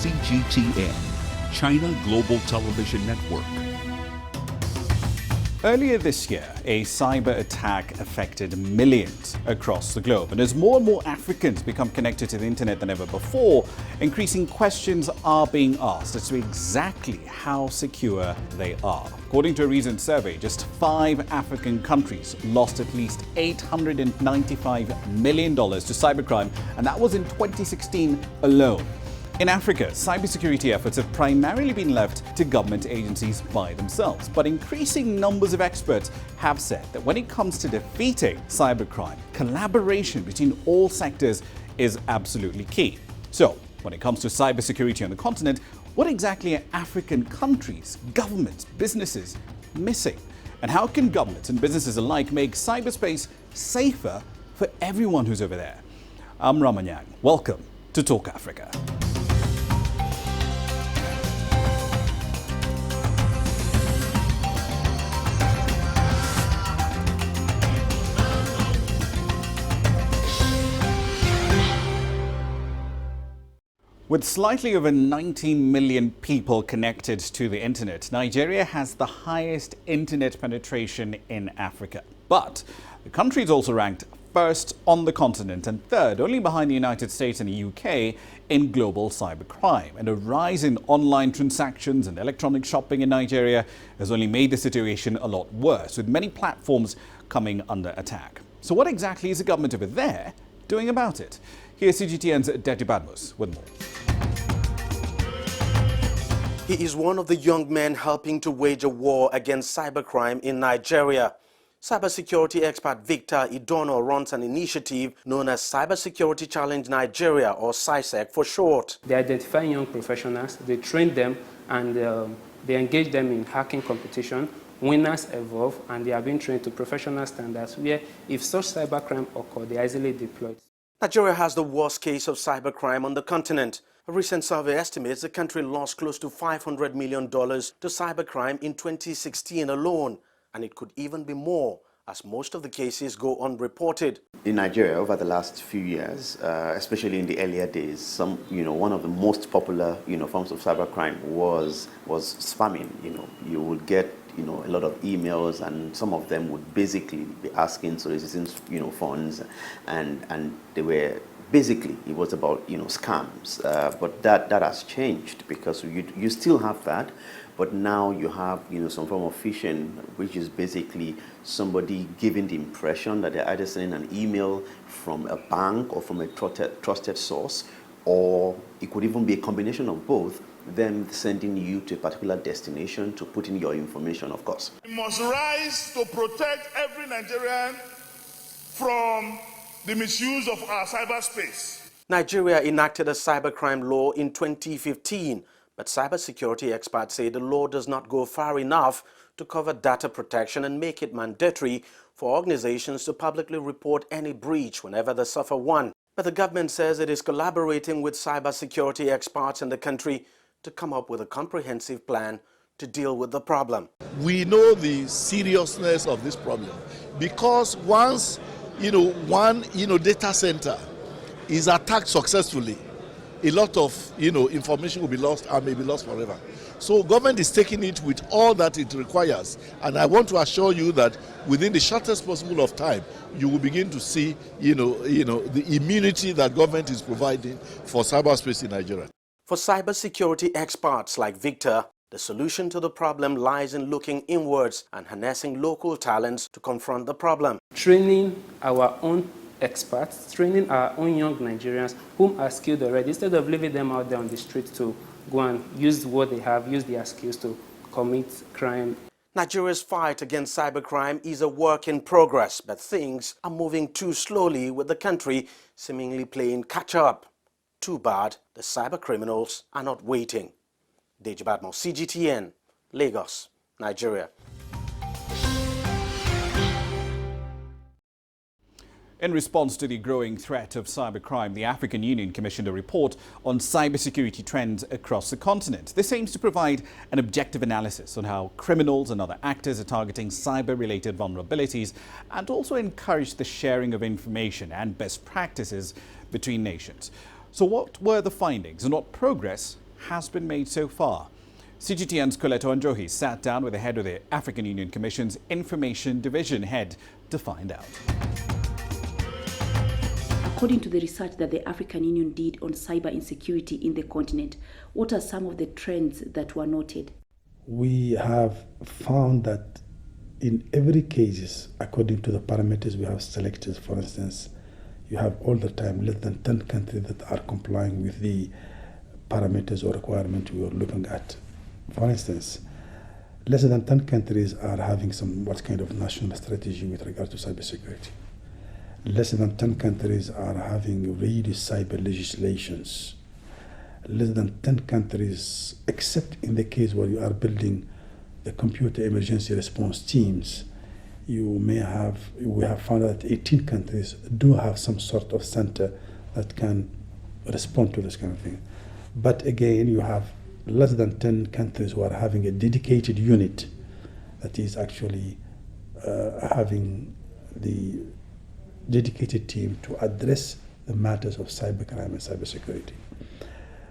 CGTN, China Global Television Network. Earlier this year, a cyber attack affected millions across the globe. And as more and more Africans become connected to the internet than ever before, increasing questions are being asked as to exactly how secure they are. According to a recent survey, just 5 African countries lost at least $895 million to cybercrime, and that was in 2016 alone. In Africa, cybersecurity efforts have primarily been left to government agencies by themselves. But increasing numbers of experts have said that when it comes to defeating cybercrime, collaboration between all sectors is absolutely key. So, when it comes to cybersecurity on the continent, what exactly are African countries, governments, businesses missing? And how can governments and businesses alike make cyberspace safer for everyone who's over there? I'm Ramah Nyang. Welcome to Talk Africa. With slightly over 19 million people connected to the internet, Nigeria has the highest internet penetration in Africa. But the country is also ranked first on the continent and third only behind the United States and the UK in global cybercrime. And a rise in online transactions and electronic shopping in Nigeria has only made the situation a lot worse, with many platforms coming under attack. So what exactly is the government over there doing about it? Here's CGTN's Deji Badmus with more. He is one of the young men helping to wage a war against cybercrime in Nigeria. Cybersecurity expert Victor Idono runs an initiative known as Cybersecurity Challenge Nigeria, or CISEC for short. They identify young professionals, they train them, and they engage them in hacking competition. Winners evolve, and they are being trained to professional standards where if such cybercrime occur, they are easily deployed. Nigeria has the worst case of cybercrime on the continent. A recent survey estimates the country lost close to $500 million to cybercrime in 2016 alone, and it could even be more, as most of the cases go unreported. In Nigeria, over the last few years, especially in the earlier days, one of the most popular, forms of cybercrime was spamming. You would get, a lot of emails, and some of them would basically be asking solicitations, funds, and they were basically, it was about, scams. But that has changed, because you still have that, but now you have, some form of phishing, which is basically somebody giving the impression that they're either sending an email from a bank or from a trusted source, or it could even be a combination of both, them sending you to a particular destination to put in your information, of course. We must rise to protect every Nigerian from the misuse of our cyberspace. Nigeria enacted a cybercrime law in 2015, but cybersecurity experts say the law does not go far enough to cover data protection and make it mandatory for organizations to publicly report any breach whenever they suffer one. But the government says it is collaborating with cybersecurity experts in the country to come up with a comprehensive plan to deal with the problem. We know the seriousness of this problem, because once one data center is attacked successfully, a lot of information will be lost and may be lost forever. So government is taking it with all that it requires, and I want to assure you that within the shortest possible of time, you will begin to see the immunity that government is providing for cyberspace in Nigeria. For cybersecurity experts like Victor, the solution to the problem lies in looking inwards and harnessing local talents to confront the problem. Training our own experts, training our own young Nigerians whom are skilled already, instead of leaving them out there on the street to go and use what they have, use their skills to commit crime. Nigeria's fight against cybercrime is a work in progress, but things are moving too slowly, with the country seemingly playing catch-up. Too bad the cybercriminals are not waiting. Deji Badmus, CGTN, Lagos, Nigeria. In response to the growing threat of cybercrime, the African Union commissioned a report on cybersecurity trends across the continent. This aims to provide an objective analysis on how criminals and other actors are targeting cyber-related vulnerabilities, and also encourage the sharing of information and best practices between nations. So what were the findings and what progress has been made so far. CGTN's Coleto Androhi sat down with the head of the African Union Commission's Information Division head to find out. According to the research that the African Union did on cyber insecurity in the continent, what are some of the trends that were noted? We have found that in every case, according to the parameters we have selected, for instance, you have all the time less than 10 countries that are complying with the parameters or requirements we are looking at. For instance, less than 10 countries are having what kind of national strategy with regard to cybersecurity. Less than 10 countries are having really cyber legislations. Less than 10 countries, except in the case where you are building the computer emergency response teams, we have found that 18 countries do have some sort of center that can respond to this kind of thing. But again, you have less than 10 countries who are having a dedicated unit that is actually having the dedicated team to address the matters of cybercrime and cybersecurity.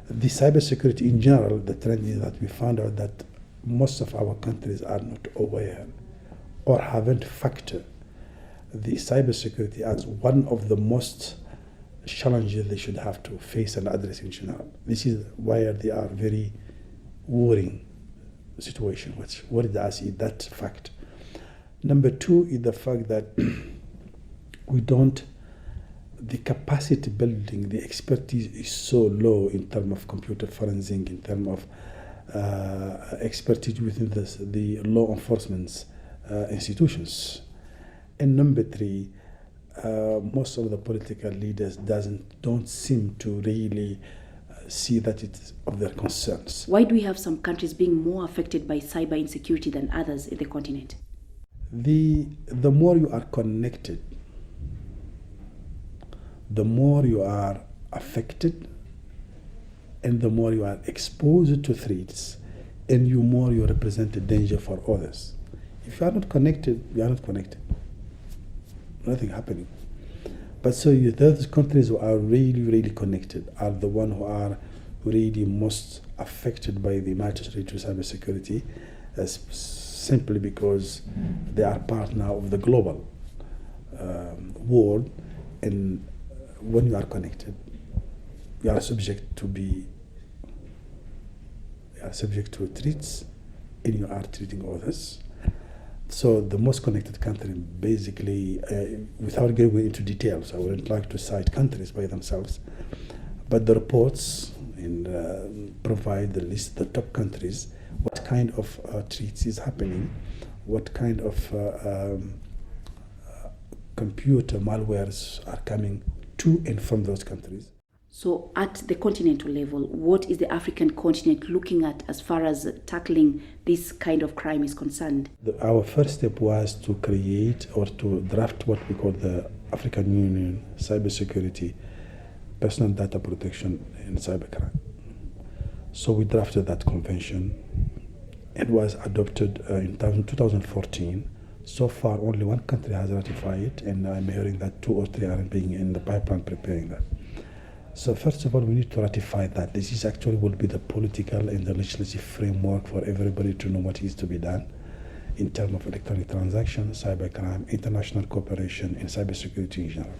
The cybersecurity in general, the trend is that we found out that most of our countries are not aware or haven't factored the cybersecurity as one of the most challenges they should have to face and address in general. This is why they are very worrying situation, which worried us is that fact. Number two is the fact that the capacity building, the expertise is so low in terms of computer forensic, in terms of expertise within the law enforcement institutions. And number three, most of the political leaders don't seem to really see that it's of their concerns. Why do we have some countries being more affected by cyber insecurity than others in the continent? The more you are connected, the more you are affected, and the more you are exposed to threats, and the more you represent a danger for others. If you are not connected, you are not connected. Nothing happening. But so those countries who are really, really connected are the ones who are really most affected by the matters related to cybersecurity, simply because they are part now of the global world. And when you are connected, you are subject to threats, and you are treating others. So the most connected country, basically, without going into details, I wouldn't like to cite countries by themselves, but the reports provide the list, the top countries, what kind of threats is happening, what kind of computer malwares are coming to and from those countries. So at the continental level, what is the African continent looking at as far as tackling this kind of crime is concerned? Our first step was to create or to draft what we call the African Union Cybersecurity, Personal Data Protection and Cybercrime. So we drafted that convention. It was adopted in 2014. So far, only one country has ratified it, and I'm hearing that 2 or 3 are being in the pipeline preparing that. So first of all, we need to ratify that. This is actually will be the political and the legislative framework for everybody to know what is to be done in terms of electronic transactions, cybercrime, international cooperation, and cybersecurity in general.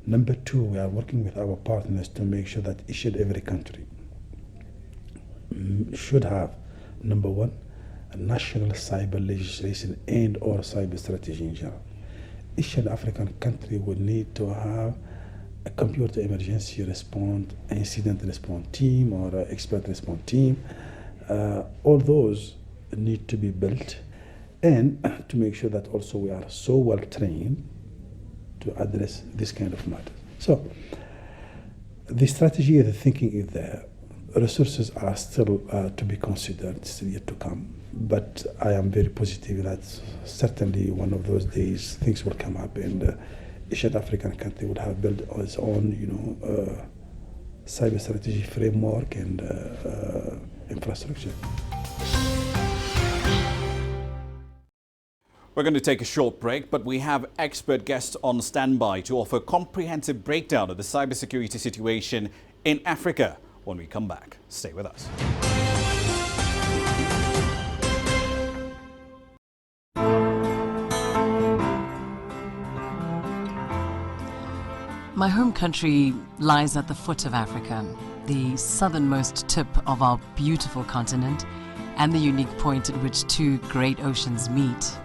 Number two, we are working with our partners to make sure that each and every country should have, number one, a national cyber legislation and or cyber strategy in general. Each and African country will need to have a computer emergency response, incident response team or expert response team. All those need to be built, and to make sure that also we are so well trained to address this kind of matter. So the strategy, the thinking is there. Resources are still to be considered, still yet to come. But I am very positive that certainly one of those days things will come up, and each African country would have built its own, cyber strategy framework and infrastructure. We're going to take a short break, but we have expert guests on standby to offer a comprehensive breakdown of the cybersecurity situation in Africa. when we come back. Stay with us. My home country lies at the foot of Africa, the southernmost tip of our beautiful continent, and the unique point at which two great oceans meet.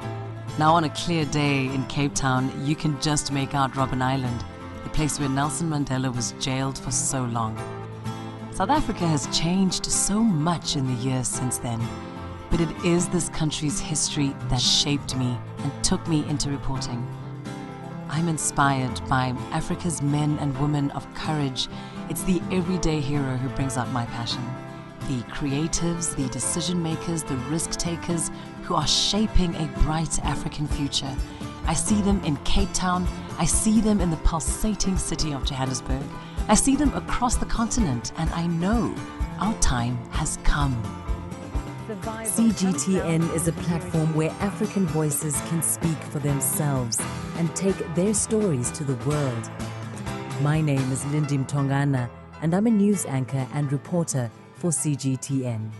Now, on a clear day in Cape Town, you can just make out Robben Island, the place where Nelson Mandela was jailed for so long. South Africa has changed so much in the years since then, but it is this country's history that shaped me and took me into reporting. I'm inspired by Africa's men and women of courage. It's the everyday hero who brings out my passion. The creatives, the decision makers, the risk takers who are shaping a bright African future. I see them in Cape Town. I see them in the pulsating city of Johannesburg. I see them across the continent, and I know our time has come. CGTN is a platform where African voices can speak for themselves and take their stories to the world. My name is Lindy Mtongana, and I'm a news anchor and reporter for CGTN.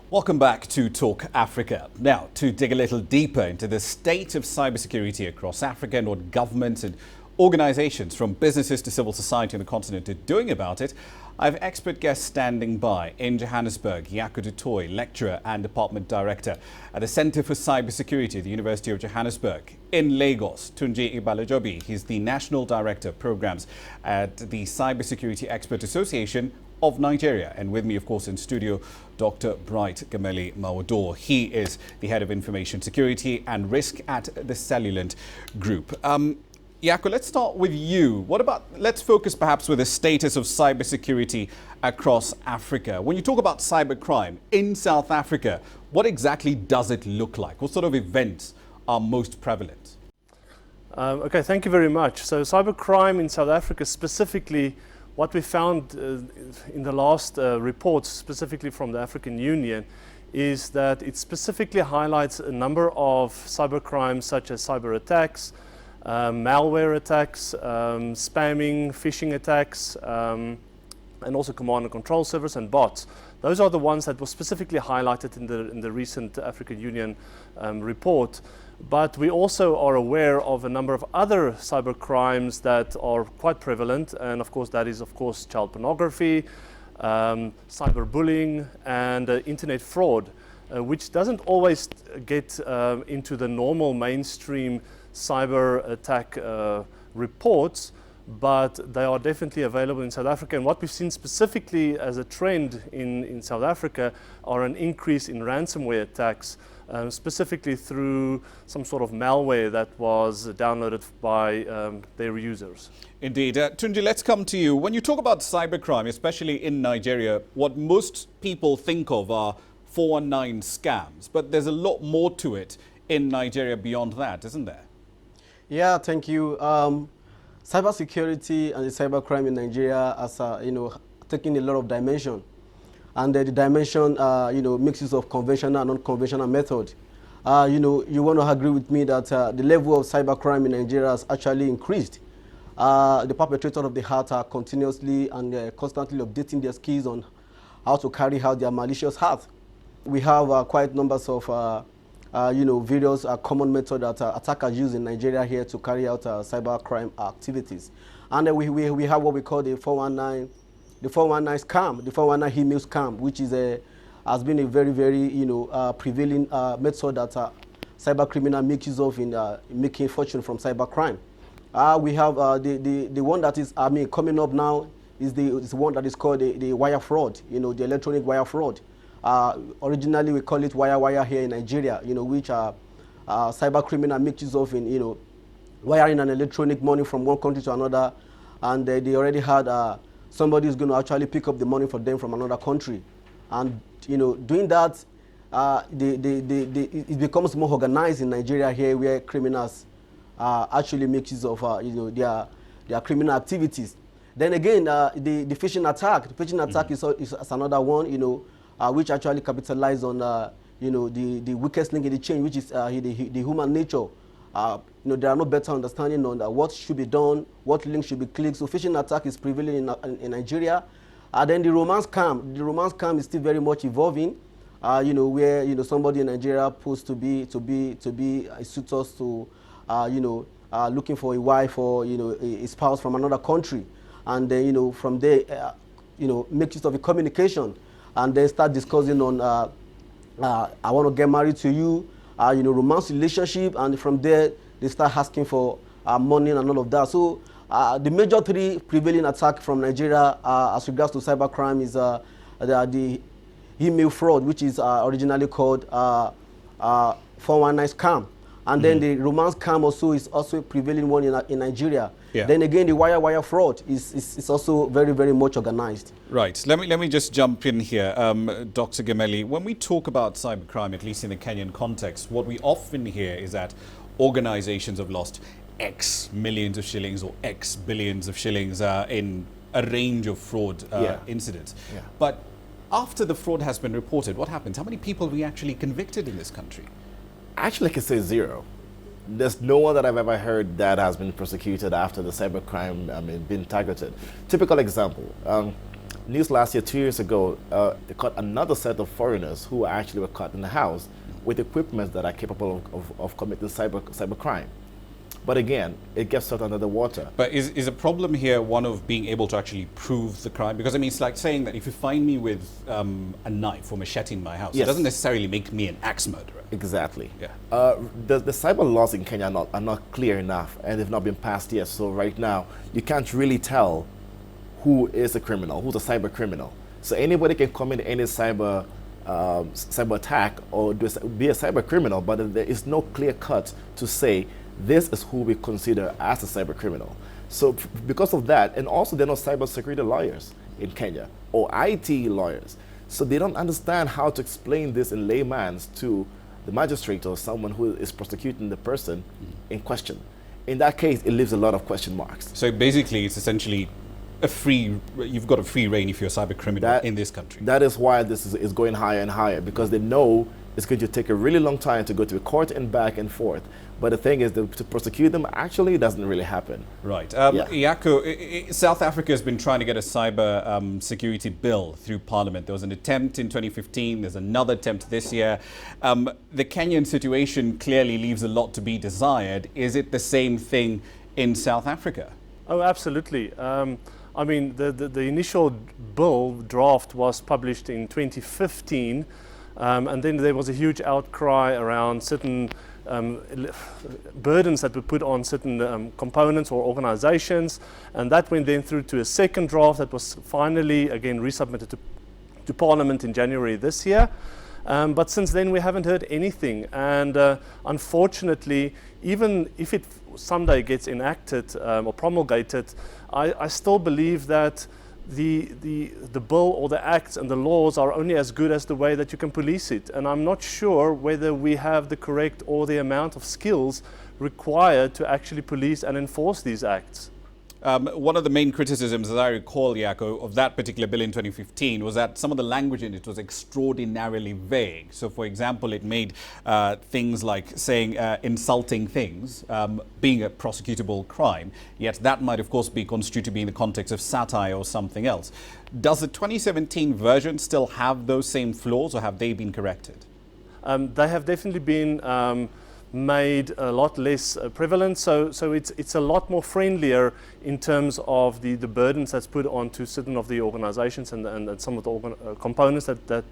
Welcome back to Talk Africa. Now, to dig a little deeper into the state of cybersecurity across Africa and what governments and organizations from businesses to civil society on the continent are doing about it, I have expert guests standing by. In Johannesburg, Jaco du Toit, lecturer and department director at the Center for Cybersecurity at the University of Johannesburg. In Lagos, Tunji Ibalajobi, he's the National Director of Programs at the Cybersecurity Expert Association of Nigeria. And with me, of course, in studio, Dr. Bright Gameli Mawador. He is the Head of Information Security and Risk at the Cellulant Group. Jaco, let's start with you. Let's focus perhaps with the status of cybersecurity across Africa. When you talk about cybercrime in South Africa, what exactly does it look like? What sort of events are most prevalent? Okay, thank you very much. So cybercrime in South Africa specifically, what we found in the last reports, specifically from the African Union, is that it specifically highlights a number of cybercrimes such as cyber attacks, malware attacks, spamming, phishing attacks, and also command and control servers and bots. Those are the ones that were specifically highlighted in the recent African Union report. But we also are aware of a number of other cyber crimes that are quite prevalent, and of course that is child pornography, cyberbullying, and internet fraud, which doesn't always get into the normal mainstream cyber attack reports, but they are definitely available in South Africa. And what we've seen specifically as a trend in South Africa are an increase in ransomware attacks, specifically through some sort of malware that was downloaded by their users. Indeed. Tunji, let's come to you. When you talk about cybercrime, especially in Nigeria, what most people think of are 419 scams, but there's a lot more to it in Nigeria beyond that, isn't there? Yeah, thank you. Cybersecurity and the cybercrime in Nigeria has, taking a lot of dimension. And the dimension, mixes of conventional and non-conventional method. You want to agree with me that the level of cybercrime in Nigeria has actually increased. The perpetrators of the act are continuously and constantly updating their skills on how to carry out their malicious act. We have quite numbers of, various common methods that attackers use in Nigeria here to carry out cybercrime activities. And we have what we call the 419 scam, the 419 email scam, which is has been a very, very prevailing method that cyber criminal make use of in making fortune from cybercrime. We have the one that is coming up now is the one that is called the wire fraud, the electronic wire fraud. Originally we call it wire here in Nigeria, which cyber criminal make use of in wiring an electronic money from one country to another, and they already had somebody is going to actually pick up the money for them from another country. And, doing that, it becomes more organized in Nigeria here, where criminals actually make use of, their criminal activities. Then again, the phishing attack. The phishing attack is another one, which actually capitalize on, the weakest link in the chain, which is the human nature. there are no better understanding on what should be done, what links should be clicked. So phishing attack is prevailing in Nigeria. Then the romance scam is still very much evolving. Where somebody in Nigeria posed to be a suitor to looking for a wife or a spouse from another country, and then from there make use of a communication, and then start discussing on I want to get married to you, romance relationship, and from there they start asking for money and all of that. So the major three prevailing attack from Nigeria as regards to cybercrime is the email fraud, which is originally called 419 scam. And then the romance scam also is also a prevailing one in Nigeria. Yeah. Then again, the wire fraud is also very, very much organized. Right. Let me just jump in here. Dr. Gemelli, when we talk about cybercrime, at least in the Kenyan context, what we often hear is that organizations have lost X millions of shillings or X billions of shillings in a range of fraud incidents. Yeah. But after the fraud has been reported, what happens? How many people are we actually convicted in this country? Actually, I can say zero. There's no one that I've ever heard that has been prosecuted after the cybercrime been targeted. Typical example, news last year, 2 years ago, they caught another set of foreigners who actually were caught in the house with equipment that are capable of committing cybercrime. But again, it gets swept under the water. But is a problem here one of being able to actually prove the crime? Because I mean, it's like saying that if you find me with a knife or machete in my house, it doesn't necessarily make me an axe murderer. Exactly. Yeah. The cyber laws in Kenya are not clear enough, and they've not been passed yet. So right now, you can't really tell who is a criminal, who's a cyber criminal. So anybody can commit any cyber attack or be a cyber criminal, but there is no clear cut to say this is who we consider as a cyber criminal. So because of that, and also there are no cybersecurity lawyers in Kenya or IT lawyers. So they don't understand how to explain this in layman's to the magistrate or someone who is prosecuting the person in question. In that case, it leaves a lot of question marks. So basically, it's essentially you've got a free reign if you're a cyber criminal in this country. That is why this is going higher and higher, because they know it's going to take a really long time to go to the court and back and forth. But the thing is, to prosecute them actually doesn't really happen. Right. Yako, South Africa has been trying to get a cyber security bill through Parliament. There was an attempt in 2015. There's another attempt this year. The Kenyan situation clearly leaves a lot to be desired. Is it the same thing in South Africa? Oh, absolutely. I mean, the initial bill draft was published in 2015, and then there was a huge outcry around certain burdens that were put on certain components or organizations, and that went then through to a second draft that was finally again resubmitted to Parliament in January this year. But since then we haven't heard anything, and unfortunately, even if it someday gets enacted or promulgated, I still believe that the bill or the acts and the laws are only as good as the way that you can police it. And I'm not sure whether we have the correct or the amount of skills required to actually police and enforce these acts. One of the main criticisms, as I recall, Yako, of that particular bill in 2015 was that some of the language in it was extraordinarily vague. So, for example, it made things like saying insulting things being a prosecutable crime, yet that might, of course, be construed to be in the context of satire or something else. Does the 2017 version still have those same flaws, or have they been corrected? They have definitely been made a lot less prevalent, so it's a lot more friendlier in terms of the burdens that's put onto certain of the organizations and some of the components that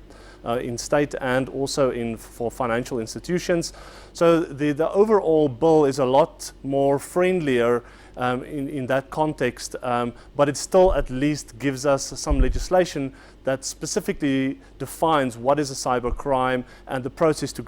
in state and also for financial institutions. So the overall bill is a lot more friendlier in that context, but it still at least gives us some legislation that specifically defines what is a cyber crime and the process to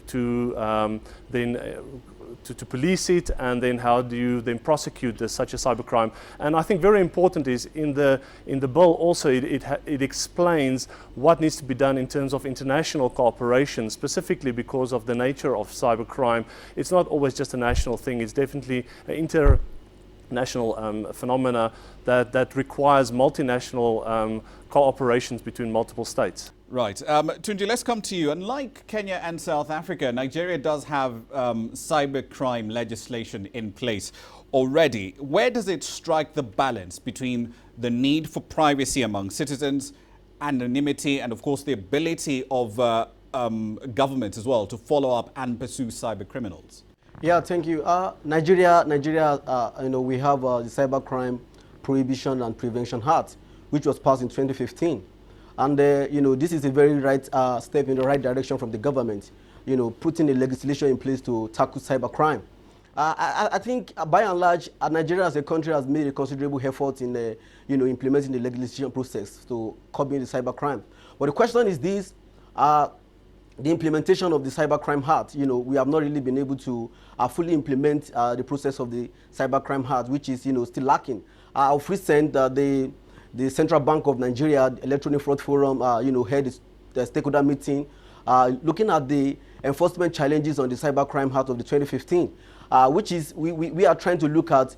police it, and then how do you then prosecute such a cyber crime. And I think very important is in the bill also it explains what needs to be done in terms of international cooperation, specifically because of the nature of cyber crime. It's not always just a national thing, it's definitely an international phenomena that requires multinational cooperations between multiple states. Right. Tunji, let's come to you. Unlike Kenya and South Africa, Nigeria does have cybercrime legislation in place already. Where does it strike the balance between the need for privacy among citizens, anonymity, and of course the ability of governments as well to follow up and pursue cyber criminals? Yeah, thank you. Nigeria, we have the Cybercrime Prohibition and Prevention Act, which was passed in 2015. And, this is a very right step in the right direction from the government, putting a legislation in place to tackle cybercrime. I think, by and large, Nigeria as a country has made a considerable effort in, implementing the legislation process to curb the cybercrime. But the question is this, the implementation of the Cybercrime Act, we have not really been able to fully implement the process of the Cybercrime Act, which is, still lacking. Of recent, the Central Bank of Nigeria Electronic Fraud Forum, held the stakeholder meeting, looking at the enforcement challenges on the Cybercrime Act of the 2015, which is we are trying to look at,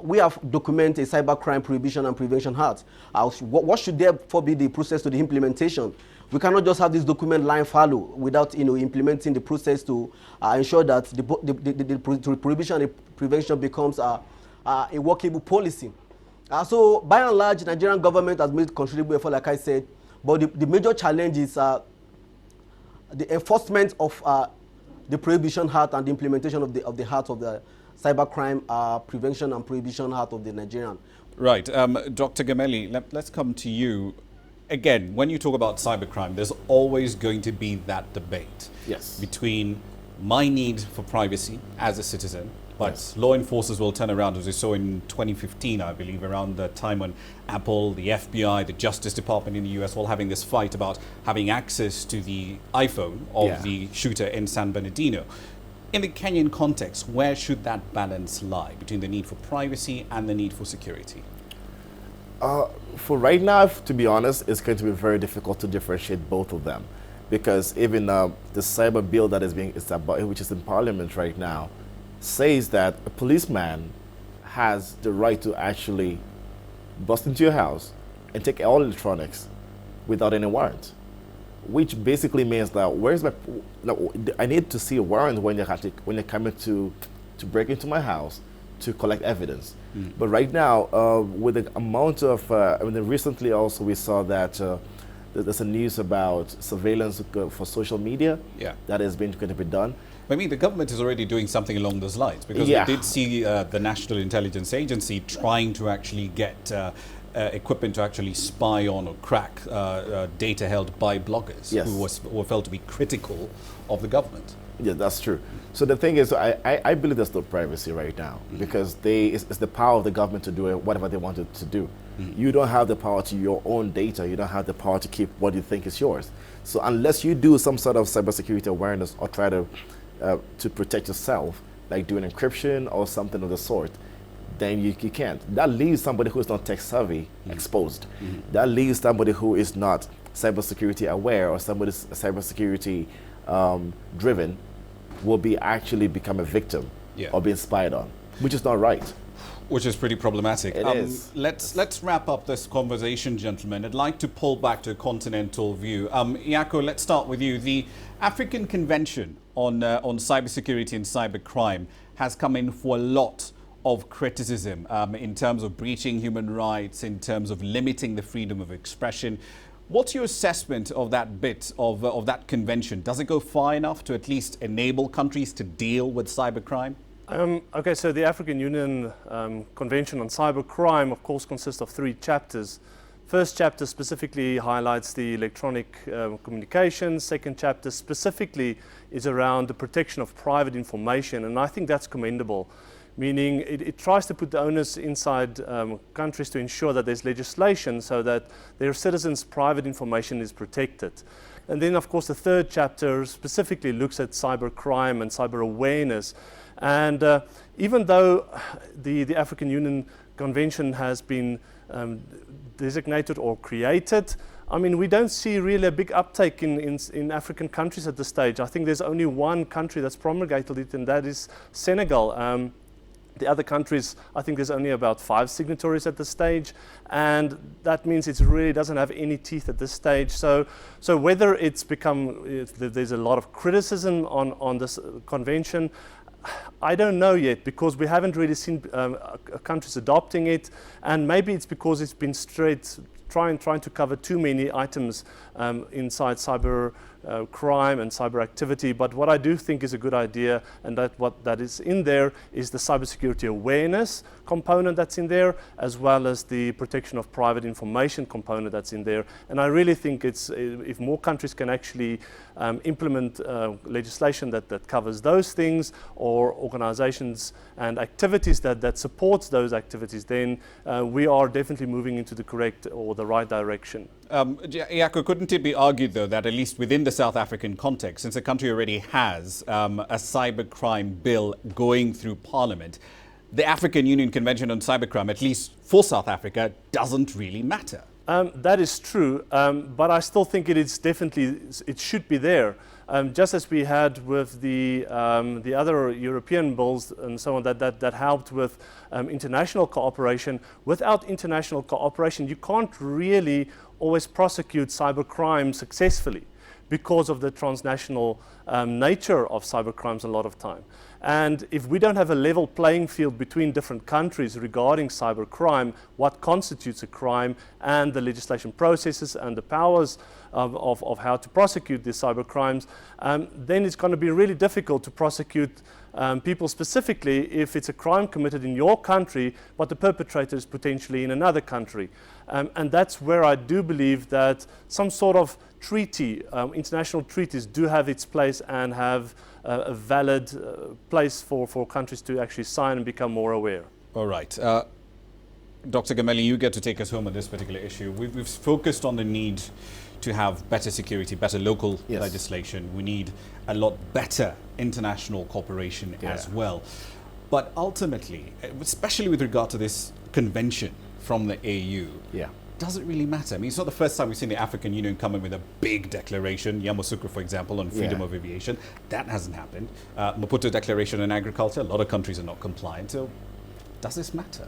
we have documented a Cybercrime Prohibition and Prevention Act. What should therefore be the process to the implementation? We cannot just have this document line follow without, implementing the process to ensure that the prohibition and prevention becomes a workable policy. So, by and large, Nigerian government has made considerable effort, like I said, but the major challenge is the enforcement of the Prohibition Act and the implementation of the Act of the Cybercrime Prevention and Prohibition Act of the Nigerian. Right. Dr. Gameli, let's come to you. Again, when you talk about cybercrime, there's always going to be that debate between my need for privacy as a citizen, but law enforcers will turn around, as we saw in 2015, I believe, around the time when Apple, the FBI, the Justice Department in the US, all having this fight about having access to the iPhone of the shooter in San Bernardino. In the Kenyan context, where should that balance lie between the need for privacy and the need for security? For right now, to be honest, it's going to be very difficult to differentiate both of them, because even the cyber bill that is which is in Parliament right now, says that a policeman has the right to actually bust into your house and take all electronics without any warrant, which basically means that I need to see a warrant when you're coming to break into my house to collect evidence. But right now, with the amount of, recently also we saw that there's a news about surveillance for social media that is going to be done. I mean, the government is already doing something along those lines, because we did see the National Intelligence Agency trying to actually get equipment to actually spy on or crack data held by bloggers who were felt to be critical of the government. Yeah, that's true. So the thing is, I believe there's no privacy right now, because it's the power of the government to do whatever they wanted to do. You don't have the power to your own data. You don't have the power to keep what you think is yours. So unless you do some sort of cybersecurity awareness or try to protect yourself, like doing encryption or something of the sort, then you can't. That leaves somebody who is not tech savvy exposed. That leaves somebody who is not cybersecurity aware or somebody cybersecurity driven will actually become a victim or being spied on, which is not right. Which is pretty problematic. It is. Let's wrap up this conversation, gentlemen. I'd like to pull back to a continental view. Yako, let's start with you. The African Convention on cybersecurity and cybercrime has come in for a lot of criticism in terms of breaching human rights, in terms of limiting the freedom of expression. What's your assessment of that bit of that convention? Does it go far enough to at least enable countries to deal with cybercrime? Okay, so the African Union Convention on Cybercrime, of course, consists of 3 chapters. First chapter specifically highlights the electronic communications. Second chapter specifically is around the protection of private information, and I think that's commendable, meaning it tries to put the onus inside countries to ensure that there's legislation so that their citizens' private information is protected. And then, of course, the third chapter specifically looks at cybercrime and cyber awareness. And even though the African Union Convention has been designated or created, I mean, we don't see really a big uptake in African countries at this stage. I think there's only one country that's promulgated it, and that is Senegal. The other countries, I think there's only about 5 signatories at this stage, and that means it really doesn't have any teeth at this stage. So whether it's become, there's a lot of criticism on this convention, I don't know yet, because we haven't really seen countries adopting it, and maybe it's because it's been trying to cover too many items inside cyber crime and cyber activity. But what I do think is a good idea, and that is in there, is the cybersecurity awareness component that's in there, as well as the protection of private information component that's in there. And I really think it's, if more countries can actually implement legislation that covers those things, or organizations and activities that supports those activities, then we are definitely moving into the correct or the right direction. Jaco, couldn't it be argued, though, that at least within the South African context, since the country already has a cybercrime bill going through Parliament, the African Union Convention on Cybercrime, at least for South Africa, doesn't really matter? That is true, but I still think it should be there. Just as we had with the other European bills and so on that helped with international cooperation. Without international cooperation, you can't really always prosecute cybercrime successfully, because of the transnational nature of cybercrimes a lot of time. And if we don't have a level playing field between different countries regarding cybercrime, what constitutes a crime, and the legislation processes and the powers of how to prosecute these cybercrimes, then it's going to be really difficult to prosecute people specifically if it's a crime committed in your country, but the perpetrator is potentially in another country. And that's where I do believe that some sort of treaty, international treaties, do have its place and have a valid place for countries to actually sign and become more aware. All right. Dr. Gameli, you get to take us home on this particular issue. We've focused on the need to have better security, better local legislation. We need a lot better international cooperation as well. But ultimately, especially with regard to this convention from the AU, does it really matter? I mean, it's not the first time we've seen the African Union come in with a big declaration. Yamoussoukro, for example, on freedom of aviation. That hasn't happened. Maputo Declaration on agriculture. A lot of countries are not compliant. So does this matter?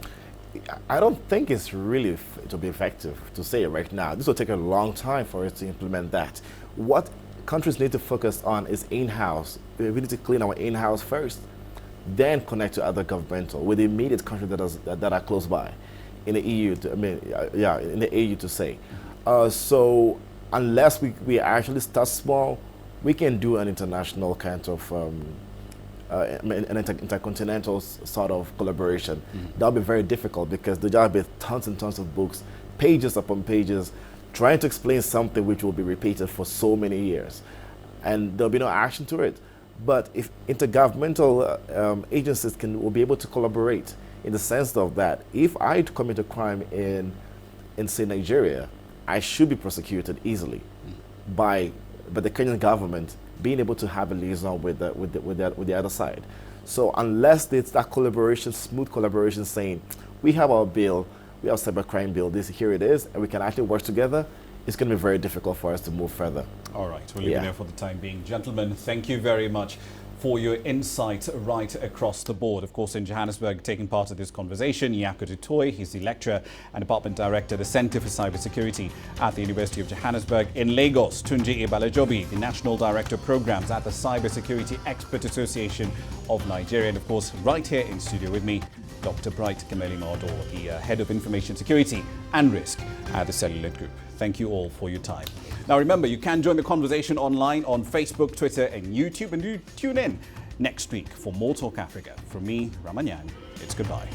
I don't think it's really to be effective to say right now. This will take a long time for us to implement that. What countries need to focus on is in-house. We need to clean our in-house first, then connect to other governmental with the immediate countries that are close by. In the EU, in the AU to say. So unless we actually start small, we can do an international kind of an intercontinental sort of collaboration. That'll be very difficult, because there'll be tons and tons of books, pages upon pages, trying to explain something which will be repeated for so many years, and there'll be no action to it. But if intergovernmental agencies will be able to collaborate, in the sense of that, if I commit a crime in say Nigeria, I should be prosecuted easily by the Kenyan government being able to have a liaison with the other side. So unless there's that collaboration, smooth collaboration, saying we have our bill, we have cybercrime bill, here it is, and we can actually work together, it's going to be very difficult for us to move further. All right, we'll leave it there for the time being. Gentlemen, thank you very much for your insight right across the board. Of course, in Johannesburg, taking part in this conversation, Jaco du Toit, he's the lecturer and department director at the Center for Cybersecurity at the University of Johannesburg. In Lagos, Tunji Ibalajobi, the national director of programs at the Cybersecurity Expert Association of Nigeria. And of course, right here in studio with me, Dr. Bright Gameli Mardor, the head of information security and risk at the Cellular Group. Thank you all for your time. Now remember, you can join the conversation online on Facebook, Twitter and YouTube, and do tune in next week for more Talk Africa. From me, Ramah Nyang, it's goodbye.